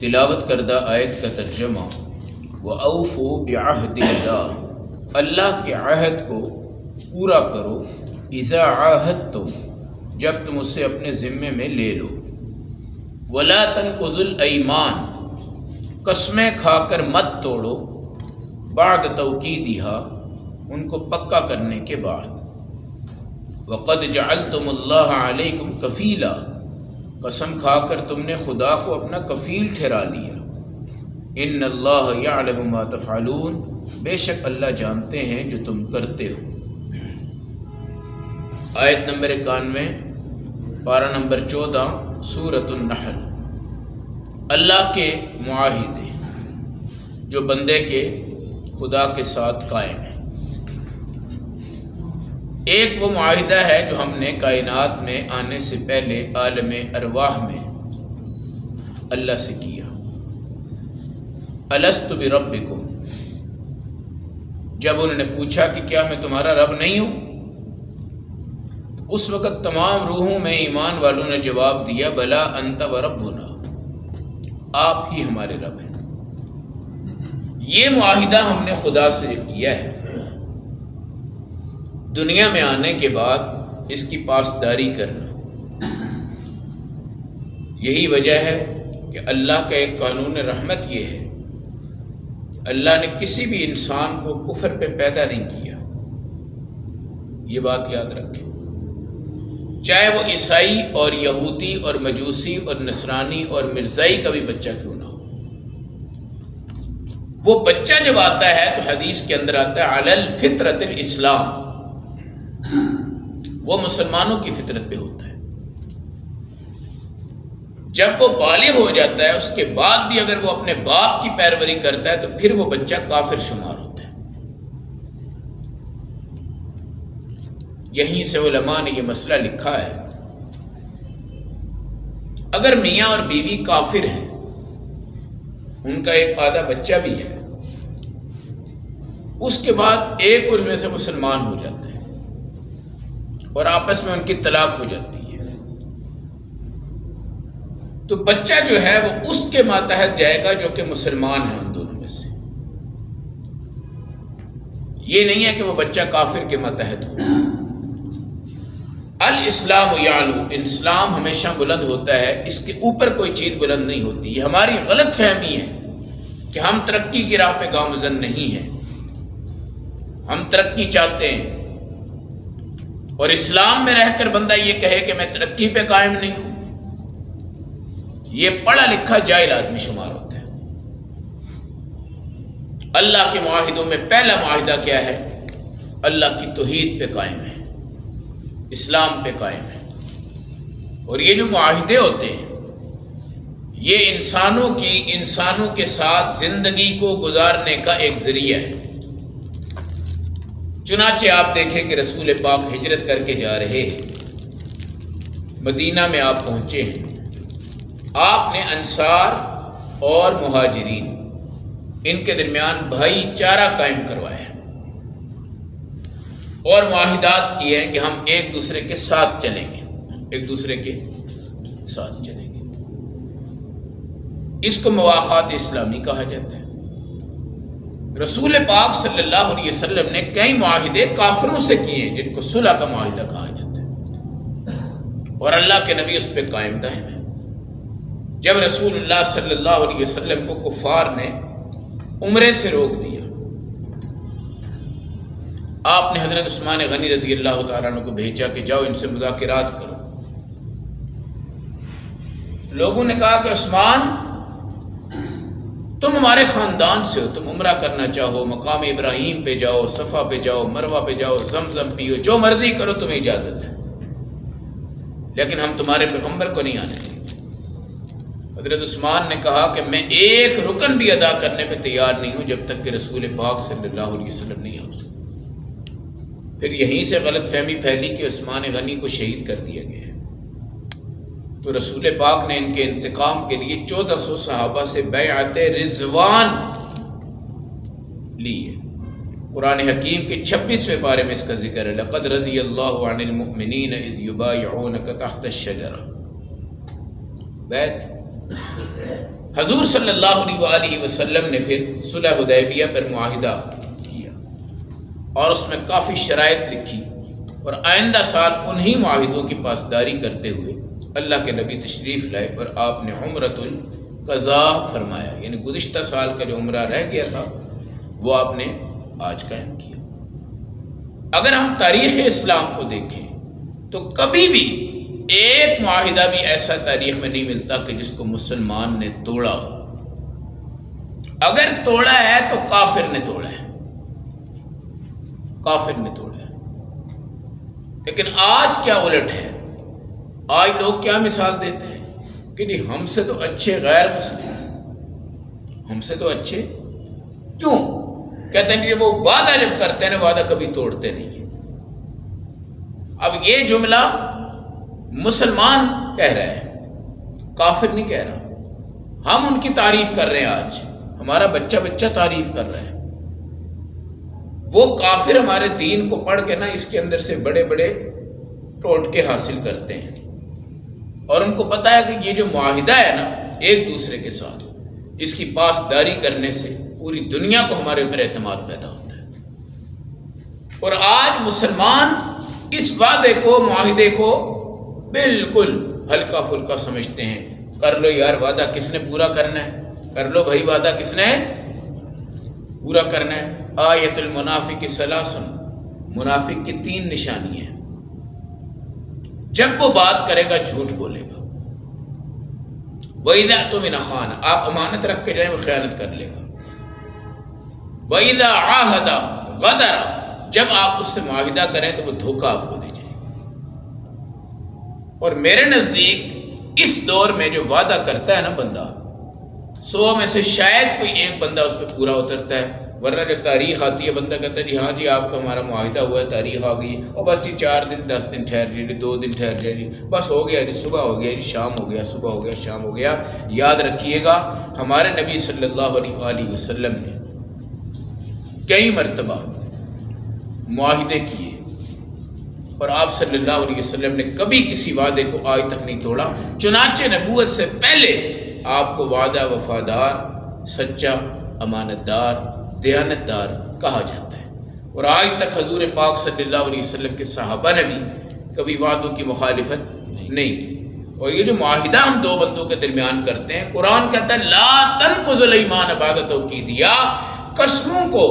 تلاوت کردہ آیت کا ترجمہ وَأَوْفُوا بِعَهْدِ اللَّهِ، اللہ کے عہد کو پورا کرو، اِذَا عَاهَدتُم، جب تم اسے اپنے ذمے میں لے لو، وَلَا تَنقُضُوا الْأَيْمَانَ، قسمیں کھا کر مت توڑو، بعد توکیدہا، ان کو پکا کرنے کے بعد، وَقَدْ جَعَلْتُمُ اللَّهَ عَلَيْكُمْ كَفِيلًا، قسم کھا کر تم نے خدا کو اپنا کفیل ٹھہرا لیا، ان اللہ یعلم ما تفعلون، بے شک اللہ جانتے ہیں جو تم کرتے ہو۔ آیت نمبر 91، پارہ نمبر 14، سورۃ النحل۔ اللہ کے معاہدے جو بندے کے خدا کے ساتھ قائم ہیں۔ ایک وہ معاہدہ ہے جو ہم نے کائنات میں آنے سے پہلے عالم ارواح میں اللہ سے کیا، الست بربکم، جب انہوں نے پوچھا کہ کیا میں تمہارا رب نہیں ہوں، اس وقت تمام روحوں میں ایمان والوں نے جواب دیا بلا انت وربنا، آپ ہی ہمارے رب ہیں۔ یہ معاہدہ ہم نے خدا سے کیا ہے۔ دنیا میں آنے کے بعد اس کی پاسداری کرنا، یہی وجہ ہے کہ اللہ کا ایک قانون رحمت یہ ہے کہ اللہ نے کسی بھی انسان کو کفر پہ پیدا نہیں کیا، یہ بات یاد رکھیں، چاہے وہ عیسائی اور یہودی اور مجوسی اور نصرانی اور مرزائی کا بھی بچہ کیوں نہ ہو۔ وہ بچہ جب آتا ہے تو حدیث کے اندر آتا ہے علی الفطرۃ الاسلام، وہ مسلمانوں کی فطرت پہ ہوتا ہے۔ جب وہ بالغ ہو جاتا ہے اس کے بعد بھی اگر وہ اپنے باپ کی پیروری کرتا ہے تو پھر وہ بچہ کافر شمار ہوتا ہے۔ یہیں سے علماء نے یہ مسئلہ لکھا ہے، اگر میاں اور بیوی کافر ہیں، ان کا ایک آدھا بچہ بھی ہے، اس کے بعد ایک اس میں سے مسلمان ہو جاتا ہے اور آپس میں ان کی طلاق ہو جاتی ہے، تو بچہ جو ہے وہ اس کے ماتحت جائے گا جو کہ مسلمان ہے ان دونوں میں سے۔ یہ نہیں ہے کہ وہ بچہ کافر کے ماتحت ہو۔ الاسلام یعلو، اسلام ہمیشہ بلند ہوتا ہے، اس کے اوپر کوئی چیز بلند نہیں ہوتی۔ یہ ہماری غلط فہمی ہے کہ ہم ترقی کی راہ پہ گامزن نہیں ہیں، ہم ترقی چاہتے ہیں، اور اسلام میں رہ کر بندہ یہ کہے کہ میں ترقی پہ قائم نہیں ہوں، یہ پڑھا لکھا جاہل آدمی شمار ہوتا ہے۔ اللہ کے معاہدوں میں پہلا معاہدہ کیا ہے؟ اللہ کی توحید پہ قائم ہے، اسلام پہ قائم ہے۔ اور یہ جو معاہدے ہوتے ہیں یہ انسانوں کے ساتھ زندگی کو گزارنے کا ایک ذریعہ ہے۔ چنانچہ آپ دیکھیں کہ رسول پاک ہجرت کر کے جا رہے ہیں، مدینہ میں آپ پہنچے ہیں، آپ نے انصار اور مہاجرین ان کے درمیان بھائی چارہ قائم کروایا اور معاہدات کیے ہیں کہ ہم ایک دوسرے کے ساتھ چلیں گے، ایک دوسرے کے ساتھ چلیں گے۔ اس کو مواخات اسلامی کہا جاتا ہے۔ رسول پاک صلی اللہ علیہ وسلم نے کئی معاہدے کافروں سے کیے ہیں جن کو صلح کا معاہدہ کہا جاتا ہے، اور اللہ کے نبی اس پہ قائم دائم ہے۔ جب رسول اللہ صلی اللہ علیہ وسلم کو کفار نے عمرے سے روک دیا، آپ نے حضرت عثمان غنی رضی اللہ تعالیٰ عنہ کو بھیجا کہ جاؤ ان سے مذاکرات کرو۔ لوگوں نے کہا کہ عثمان تم ہمارے خاندان سے ہو، تم عمرہ کرنا چاہو مقام ابراہیم پہ جاؤ، صفا پہ جاؤ، مروہ پہ جاؤ، زمزم پیو، جو مرضی کرو، تمہیں اجازت ہے، لیکن ہم تمہارے پیغمبر کو نہیں آنے دیں گے۔ حضرت عثمان نے کہا کہ میں ایک رکن بھی ادا کرنے پہ تیار نہیں ہوں جب تک کہ رسول پاک صلی اللہ علیہ وسلم نہیں آتا۔ پھر یہیں سے غلط فہمی پھیلی کہ عثمان غنی کو شہید کر دیا گیا ہے، تو رسول پاک نے ان کے انتقام کے لیے 1400 صحابہ سے بیعت رضوان لی ہے۔ قرآن حکیم کے 26ویں پارے میں اس کا ذکر ہے، لقد رضی اللہ عن المؤمنین اذ یبایعونک تحت الشجرہ۔ بیعت حضور صلی اللہ علیہ وآلہ وسلم نے پھر صلح حدیبیہ پر معاہدہ کیا اور اس میں کافی شرائط لکھی، اور آئندہ سال انہی معاہدوں کی پاسداری کرتے ہوئے اللہ کے نبی تشریف لائے اور آپ نے عمرۃ القضاء فرمایا، یعنی گزشتہ سال کا جو عمرہ رہ گیا تھا وہ آپ نے آج قائم کیا۔ اگر ہم تاریخ اسلام کو دیکھیں تو کبھی بھی ایک معاہدہ بھی ایسا تاریخ میں نہیں ملتا کہ جس کو مسلمان نے توڑا ہو۔ اگر توڑا ہے تو کافر نے توڑا ہے، کافر نے توڑا ہے۔ لیکن آج کیا الٹ ہے، آج لوگ کیا مثال دیتے ہیں کہ جی ہم سے تو اچھے غیر مسلم، ہم سے تو اچھے کیوں؟ کہتے ہیں کہ وہ وعدہ جب کرتے ہیں وعدہ کبھی توڑتے نہیں ہیں۔ اب یہ جملہ مسلمان کہہ رہا ہے، کافر نہیں کہہ رہا۔ ہم ان کی تعریف کر رہے ہیں، آج ہمارا بچہ تعریف کر رہا ہے۔ وہ کافر ہمارے دین کو پڑھ کے نا اس کے اندر سے بڑے بڑے ٹوٹکے حاصل کرتے ہیں، اور ان کو پتہ ہے کہ یہ جو معاہدہ ہے نا ایک دوسرے کے ساتھ، اس کی پاسداری کرنے سے پوری دنیا کو ہمارے اوپر اعتماد پیدا ہوتا ہے۔ اور آج مسلمان اس وعدے کو، معاہدے کو بالکل ہلکا پھلکا سمجھتے ہیں۔ کر لو یار، وعدہ کس نے پورا کرنا ہے، کر لو بھائی، وعدہ کس نے پورا کرنا ہے۔ آیت المنافق ثلاث، منافق کی 3 نشانی ہیں۔ جب وہ بات کرے گا جھوٹ بولے گا، وَإِذَا اؤْتُمِنَ خَانَ، آپ امانت رکھ کے جائیں وہ خیانت کر لے گا، وَإِذَا عَاهَدَ غَدَرَ، جب آپ اس سے معاہدہ کریں تو وہ دھوکہ آپ کو دے جائے گا۔ اور میرے نزدیک اس دور میں جو وعدہ کرتا ہے نا بندہ، 100 میں سے شاید کوئی ایک بندہ اس پہ پورا اترتا ہے، ورنہ جب تاریخ آتی ہے بندہ کہتا ہے جی ہاں جی آپ کا ہمارا معاہدہ ہوا ہے، تاریخ آ گئی، اور بس جی 4 دن 10 دن ٹھہر جائے، 2 دن ٹھہر جائے جی، بس ہو گیا جی، صبح ہو گیا جی، شام ہو گیا، صبح ہو گیا، شام ہو گیا۔ یاد رکھیے گا ہمارے نبی صلی اللہ علیہ وآلہ وسلم نے کئی مرتبہ معاہدے کیے، اور آپ صلی اللہ علیہ وسلم نے کبھی کسی وعدے کو آج تک نہیں توڑا۔ چنانچہ نبوت سے پہلے آپ کو وعدہ وفادار، سچا، امانت دار، دیانتدار کہا جاتا ہے، اور آج تک حضور پاک صلی اللہ علیہ وسلم کے صحابہ نے بھی کبھی وعدوں کی مخالفت نہیں کی۔ اور یہ جو معاہدہ ہم 2 بندوں کے درمیان کرتے ہیں، قرآن کہتا ہے لا تنقضوا الایمان بعد توکیدہا، قسموں کو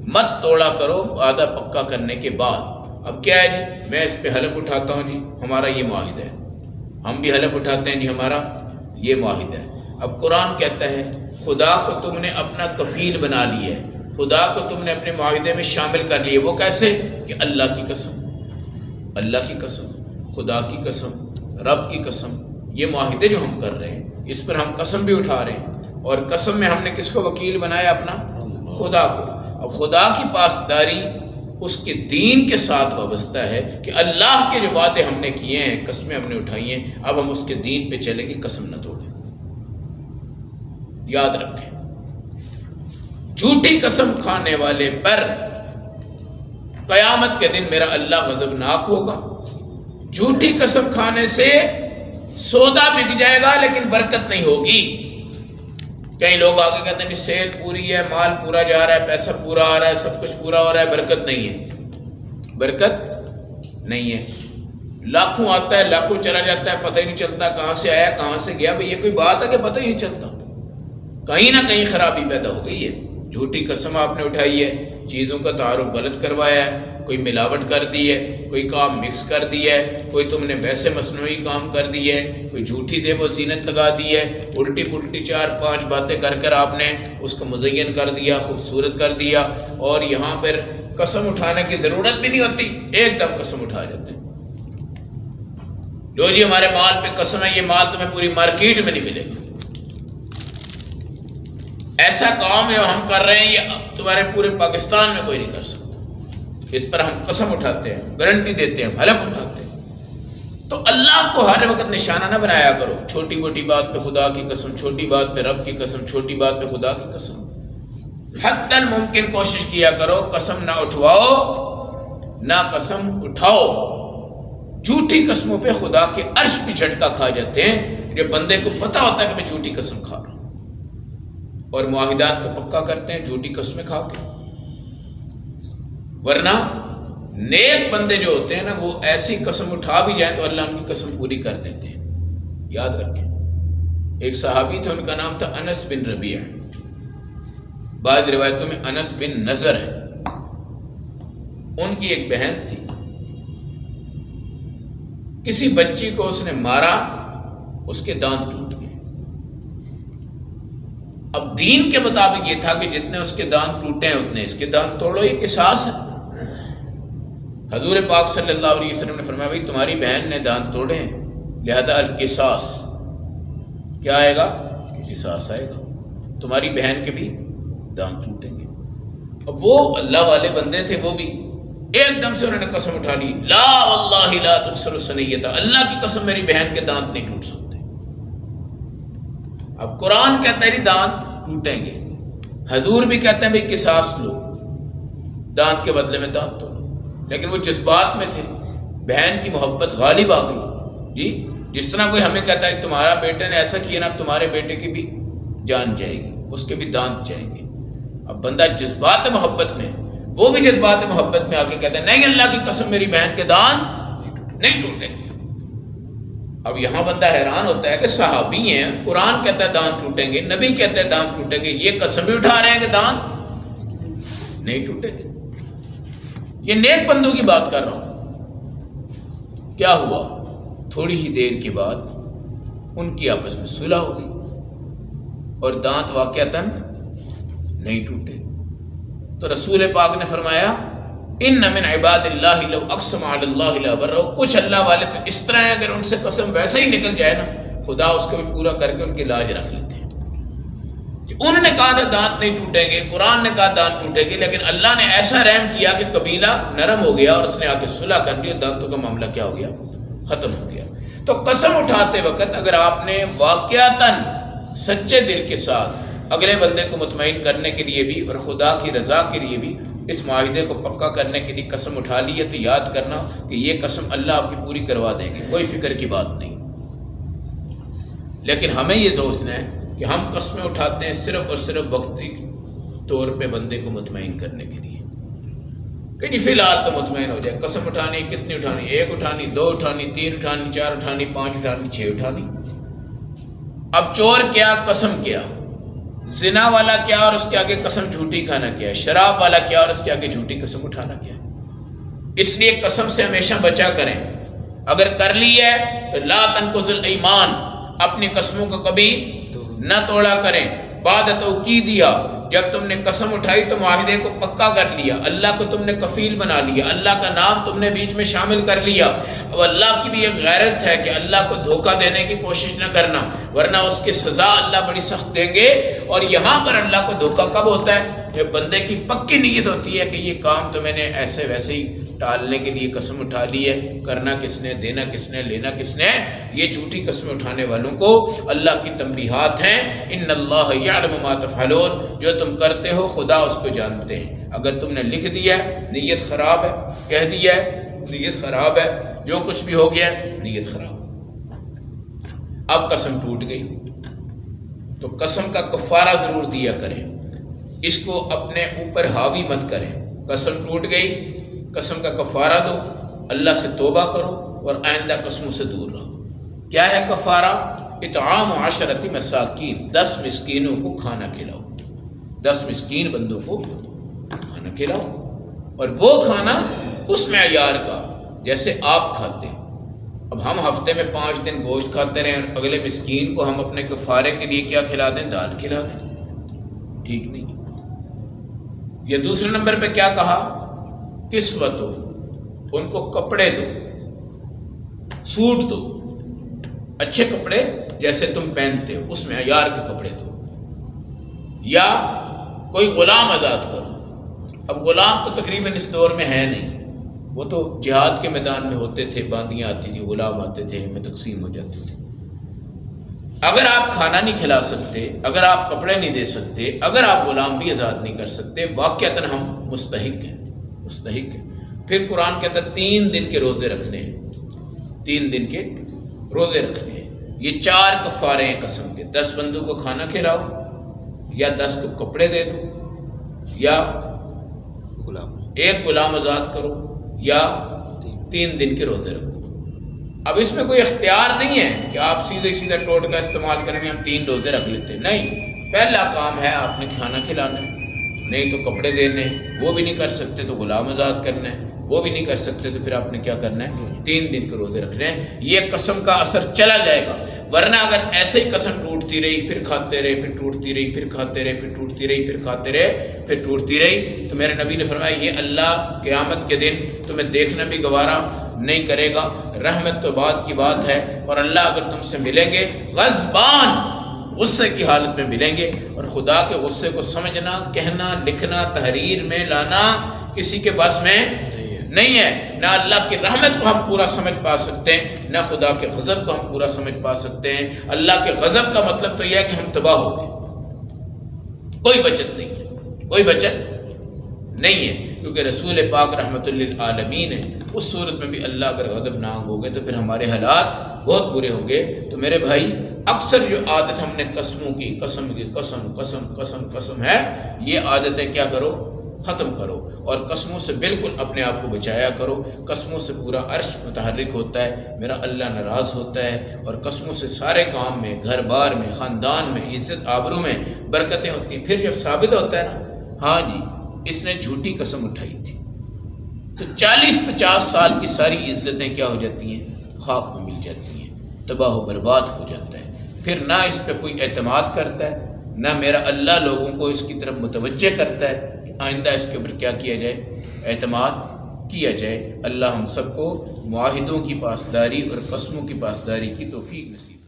مت توڑا کرو وعدہ پکا کرنے کے بعد۔ اب کیا ہے جی، میں اس پہ حلف اٹھاتا ہوں جی ہمارا یہ معاہدہ ہے، ہم بھی حلف اٹھاتے ہیں جی ہمارا یہ معاہدہ ہے۔ اب قرآن کہتا ہے خدا کو تم نے اپنا کفیل بنا لیا ہے، خدا کو تم نے اپنے معاہدے میں شامل کر لیا۔ وہ کیسے؟ کہ اللہ کی قسم، اللہ کی قسم، خدا کی قسم، رب کی قسم، یہ معاہدے جو ہم کر رہے ہیں اس پر ہم قسم بھی اٹھا رہے ہیں، اور قسم میں ہم نے کس کو وکیل بنایا؟ اپنا خدا کو۔ اب خدا کی پاسداری اس کے دین کے ساتھ وابستہ ہے کہ اللہ کے جو وعدے ہم نے کیے ہیں، قسمیں ہم نے اٹھائی ہیں، اب ہم اس کے دین پہ چلیں گے، قسم نہ توڑیں۔ یاد رکھیں، جھوٹی قسم کھانے والے پر قیامت کے دن میرا اللہ غضبناک ہوگا۔ جھوٹی قسم کھانے سے سودا بک جائے گا لیکن برکت نہیں ہوگی۔ کئی لوگ آگے کہتے ہیں سیل پوری ہے، مال پورا جا رہا ہے، پیسہ پورا آ رہا ہے، سب کچھ پورا ہو رہا ہے، برکت نہیں ہے، برکت نہیں ہے۔ لاکھوں آتا ہے، لاکھوں چلا جاتا ہے، پتہ ہی نہیں چلتا کہاں سے آیا کہاں سے گیا۔ بھئی یہ کوئی بات ہے کہ پتہ ہی نہیں چلتا؟ کہیں نہ کہیں خرابی پیدا ہو گئی ہے۔ جھوٹی قسم آپ نے اٹھائی ہے، چیزوں کا تعارف غلط کروایا ہے، کوئی ملاوٹ کر دی ہے، کوئی کام مکس کر دی ہے، کوئی تم نے ویسے مصنوعی کام کر دی ہے، کوئی جھوٹی زیب و زینت لگا دی ہے، الٹی پلٹی 4-5 باتیں کر کر آپ نے اس کو مزین کر دیا، خوبصورت کر دیا، اور یہاں پر قسم اٹھانے کی ضرورت بھی نہیں ہوتی، ایک دم قسم اٹھا جاتے ہیں۔ لو جی ہمارے مال پہ قسم ہے، یہ مال تمہیں پوری مارکیٹ میں نہیں ملے گا۔ ایسا کام ہے ہم کر رہے ہیں، یہ تمہارے پورے پاکستان میں کوئی نہیں کر سکتا۔ اس پر ہم قسم اٹھاتے ہیں، گارنٹی دیتے ہیں، حلف اٹھاتے ہیں۔ تو اللہ کو ہر وقت نشانہ نہ بنایا کرو، چھوٹی موٹی بات پہ خدا کی قسم، چھوٹی بات پہ رب کی قسم، چھوٹی بات پہ خدا کی قسم۔ حتی الممکن کوشش کیا کرو قسم نہ اٹھواؤ، نہ قسم اٹھاؤ۔ جھوٹی قسموں پہ خدا کے عرش بھی جھٹکا کھا جاتے ہیں۔ جب بندے کو پتہ ہوتا ہے کہ میں جھوٹی قسم کھا رہا ہوں، اور معاہدات کو پکا کرتے ہیں جھوٹی قسمیں کھا کے. ورنہ نیک بندے جو ہوتے ہیں نا وہ ایسی قسم اٹھا بھی جائیں تو اللہ ان کی قسم پوری کر دیتے ہیں. یاد رکھیں، ایک صحابی تھے، ان کا نام تھا انس بن ربیع، بعض روایتوں میں انس بن نضر ہے. ان کی ایک بہن تھی، کسی بچی کو اس نے مارا، اس کے دانت ٹوٹ گئے. اب دین کے مطابق یہ تھا کہ جتنے اس کے دانت ٹوٹے ہیں اتنے اس کے دانت توڑو، یہ قصاص ہے. حضور پاک صلی اللہ علیہ وسلم نے فرمایا بھائی تمہاری بہن نے دانت توڑے ہیں، لہذا القصاص کیا آئے گا؟ قصاص آئے گا، تمہاری بہن کے بھی دانت ٹوٹیں گے. اب وہ اللہ والے بندے تھے، وہ بھی ایک دم سے انہوں نے قسم اٹھا لی، لا واللہ لا تکسر سنیتہ، اللہ کی قسم میری بہن کے دانت نہیں ٹوٹ سکتے. اب قرآن کہتا ہے دانت ٹوٹیں گے، حضور بھی کہتے ہیں بھائی قصاص لو، دانت کے بدلے میں دانت توڑو. لیکن وہ جذبات میں تھے، بہن کی محبت غالب آ گئی. جی جس طرح کوئی ہمیں کہتا ہے تمہارا بیٹے نے ایسا کیا نا، تمہارے بیٹے کی بھی جان جائے گی، اس کے بھی دانت جائیں گے. اب بندہ جذبات محبت میں، وہ بھی جذبات محبت میں آ کے کہتا ہے نہیں اللہ کی قسم میری بہن کے دانت نہیں ٹوٹیں گے. اب یہاں بندہ حیران ہوتا ہے کہ صحابی ہیں، قرآن کہتا ہے دانت ٹوٹیں گے، نبی کہتا ہے دانت ٹوٹیں گے، یہ قسم بھی اٹھا رہے ہیں کہ دانت نہیں ٹوٹیں گے. یہ نیک بندوں کی بات کر رہا ہوں. کیا ہوا؟ تھوڑی ہی دیر کے بعد ان کی آپس میں صلح ہو گئی اور دانت واقعتاً نہیں ٹوٹے. تو رسول پاک نے فرمایا ان من عباد اللہ لو اقسم علی اللہ لبرہ، کچھ اللہ والے تو اس طرح ہیں اگر ان سے قسم ویسے ہی نکل جائے نا، خدا اس کو بھی پورا کر کے ان کی لاج رکھ لیتے ہیں. انہوں نے کہا تھا دانت نہیں ٹوٹیں گے، قرآن نے کہا دانت ٹوٹیں گے، لیکن اللہ نے ایسا رحم کیا کہ قبیلہ نرم ہو گیا اور اس نے آ کے صلح کر لی، دانتوں کا معاملہ کیا ہو گیا؟ ختم ہو گیا. تو قسم اٹھاتے وقت اگر آپ نے واقعتاً سچے دل کے ساتھ اگلے بندے کو مطمئن کرنے کے لیے بھی اور خدا کی رضا کے لیے بھی اس معاہدے کو پکا کرنے کے لیے قسم اٹھا لی ہے، تو یاد کرنا کہ یہ قسم اللہ آپ کی پوری کروا دیں گے، کوئی فکر کی بات نہیں. لیکن ہمیں یہ سوچنا ہے کہ ہم قسمیں اٹھاتے ہیں صرف اور صرف وقتی طور پہ بندے کو مطمئن کرنے کے لیے کہ جی فی الحال تو مطمئن ہو جائے. قسم اٹھانی کتنی اٹھانی؟ 1 اٹھانی، 2 اٹھانی، 3 اٹھانی، 4 اٹھانی، 5 اٹھانی، 6 اٹھانی. اب چور کیا، قسم کیا، زنا والا کیا اور اس کے آگے قسم جھوٹی کھانا کیا، شراب والا کیا اور اس کے آگے جھوٹی قسم اٹھانا کیا. اس لیے قسم سے ہمیشہ بچا کریں. اگر کر لی ہے تو لا تنقض الایمان، اپنی قسموں کو کبھی نہ توڑا کریں. بعد توکیدیا، جب تم نے قسم اٹھائی تو معاہدے کو پکا کر لیا، اللہ کو تم نے کفیل بنا لیا، اللہ کا نام تم نے بیچ میں شامل کر لیا. اب اللہ کی بھی ایک غیرت ہے کہ اللہ کو دھوکہ دینے کی کوشش نہ کرنا، ورنہ اس کی سزا اللہ بڑی سخت دیں گے. اور یہاں پر اللہ کو دھوکہ کب ہوتا ہے؟ جب بندے کی پکی نیت ہوتی ہے کہ یہ کام تو میں نے ایسے ویسے ہی ٹالنے کے لیے قسم اٹھا لی ہے، کرنا کس نے، دینا کس نے، لینا کس نے. یہ جھوٹی قسمیں اٹھانے والوں کو اللہ کی تنبیہات ہیں. ان اللہ یعلم ما تفعلون، جو تم کرتے ہو خدا اس کو جانتے ہیں. اگر تم نے لکھ دیا ہے نیت خراب ہے، کہہ دیا ہے نیت خراب ہے، جو کچھ بھی ہو گیا نیت خراب. اب قسم ٹوٹ گئی تو قسم کا کفارہ ضرور دیا کریں، اس کو اپنے اوپر حاوی مت کریں. قسم ٹوٹ گئی، قسم کا کفارہ دو، اللہ سے توبہ کرو اور آئندہ قسموں سے دور رہو. کیا ہے کفارہ؟ اطعام 10 مساکین، 10 مسکینوں کو کھانا کھلاؤ. 10 مسکین بندوں کو کھانا کھلاؤ، اور وہ کھانا اس معیار کا جیسے آپ کھاتے ہیں. اب ہم ہفتے میں 5 دن گوشت کھاتے رہیں اور اگلے مسکین کو ہم اپنے کفارے کے لیے کیا کھلا دیں؟ دال کھلا دیں. ٹھیک نہیں. یہ دوسرے نمبر پہ کیا کہا؟ کسوت ہو، ان کو کپڑے دو، سوٹ دو، اچھے کپڑے جیسے تم پہنتے ہو اس معیار کے کپڑے دو. یا کوئی غلام آزاد کرو. اب غلام تو تقریباً اس دور میں ہے نہیں، وہ تو جہاد کے میدان میں ہوتے تھے، باندیاں آتی تھیں، غلام آتے تھے، ہمیں تقسیم ہو جاتے تھے. اگر آپ کھانا نہیں کھلا سکتے، اگر آپ کپڑے نہیں دے سکتے، اگر آپ غلام بھی آزاد نہیں کر سکتے، واقعتاً ہم مستحق ہیں، مستحق ہیں. پھر قرآن کہتا ہے 3 دن کے روزے رکھنے ہیں، 3 دن کے روزے رکھنے ہیں. یہ 4 کفارے ہیں قسم کے. 10 بندوں کو کھانا کھلاؤ، یا 10 کو کپڑے دے دو، یا ایک غلام آزاد کرو، یا 3 دن کے روزے رکھو. اب اس میں کوئی اختیار نہیں ہے کہ آپ سیدھا ٹوٹکا استعمال کریں گے ہم 3 روزے رکھ لیتے. نہیں، پہلا کام ہے آپ نے کھانا کھلانا ہے، نہیں تو کپڑے دینے، وہ بھی نہیں کر سکتے تو غلام آزاد کرنا ہے، وہ بھی نہیں کر سکتے تو پھر آپ نے کیا کرنا ہے، 3 دن کے روزے رکھنے ہیں. یہ قسم کا اثر چلا جائے گا. ورنہ اگر ایسے ہی قسم ٹوٹتی رہی، پھر کھاتے رہے، پھر ٹوٹتی رہی، پھر کھاتے رہے، پھر ٹوٹتی رہی، پھر کھاتے رہے، پھر ٹوٹتی رہی، تو میرے نبی نے فرمایا یہ اللہ قیامت کے دن تمہیں دیکھنا بھی گوارا نہیں کرے گا. رحمت تو بعد کی بات ہے، اور اللہ اگر تم سے ملیں گے غضبان، غصے کی حالت میں ملیں گے، اور خدا کے غصے کو سمجھنا، کہنا، لکھنا، تحریر میں لانا کسی کے بس میں نہیں ہے. نہ اللہ کی رحمت کو ہم پورا سمجھ پا سکتے ہیں، نہ خدا کے غضب کو ہم پورا سمجھ پا سکتے ہیں. اللہ کے غضب کا مطلب تو یہ ہے کہ ہم تباہ ہو گئے، کوئی بچت نہیں ہے، کوئی بچت نہیں ہے. کیونکہ رسول پاک رحمت للعالمین ہے. اس صورت میں بھی اللہ اگر غضبناک ہو گئے تو پھر ہمارے حالات بہت برے ہوں گے. تو میرے بھائی اکثر جو عادت ہم نے قسموں کی، قسم ہے، یہ عادتیں کیا کرو، ختم کرو، اور قسموں سے بالکل اپنے آپ کو بچایا کرو. قسموں سے پورا عرش متحرک ہوتا ہے، میرا اللہ ناراض ہوتا ہے، اور قسموں سے سارے کام میں، گھر بار میں، خاندان میں، عزت آبرو میں برکتیں ہوتی ہیں. پھر جب ثابت ہوتا ہے نا، ہاں جی اس نے جھوٹی قسم اٹھائی تھی، تو 40-50 سال کی ساری عزتیں کیا ہو جاتی ہیں، خاک میں مل جاتی ہیں، تباہ و برباد ہو جاتا ہے. پھر نہ اس پہ کوئی اعتماد کرتا ہے، نہ میرا اللہ لوگوں کو اس کی طرف متوجہ کرتا ہے کہ آئندہ اس کے اوپر کیا کیا جائے، اعتماد کیا جائے. اللہ ہم سب کو معاہدوں کی پاسداری اور قسموں کی پاسداری کی توفیق نصیب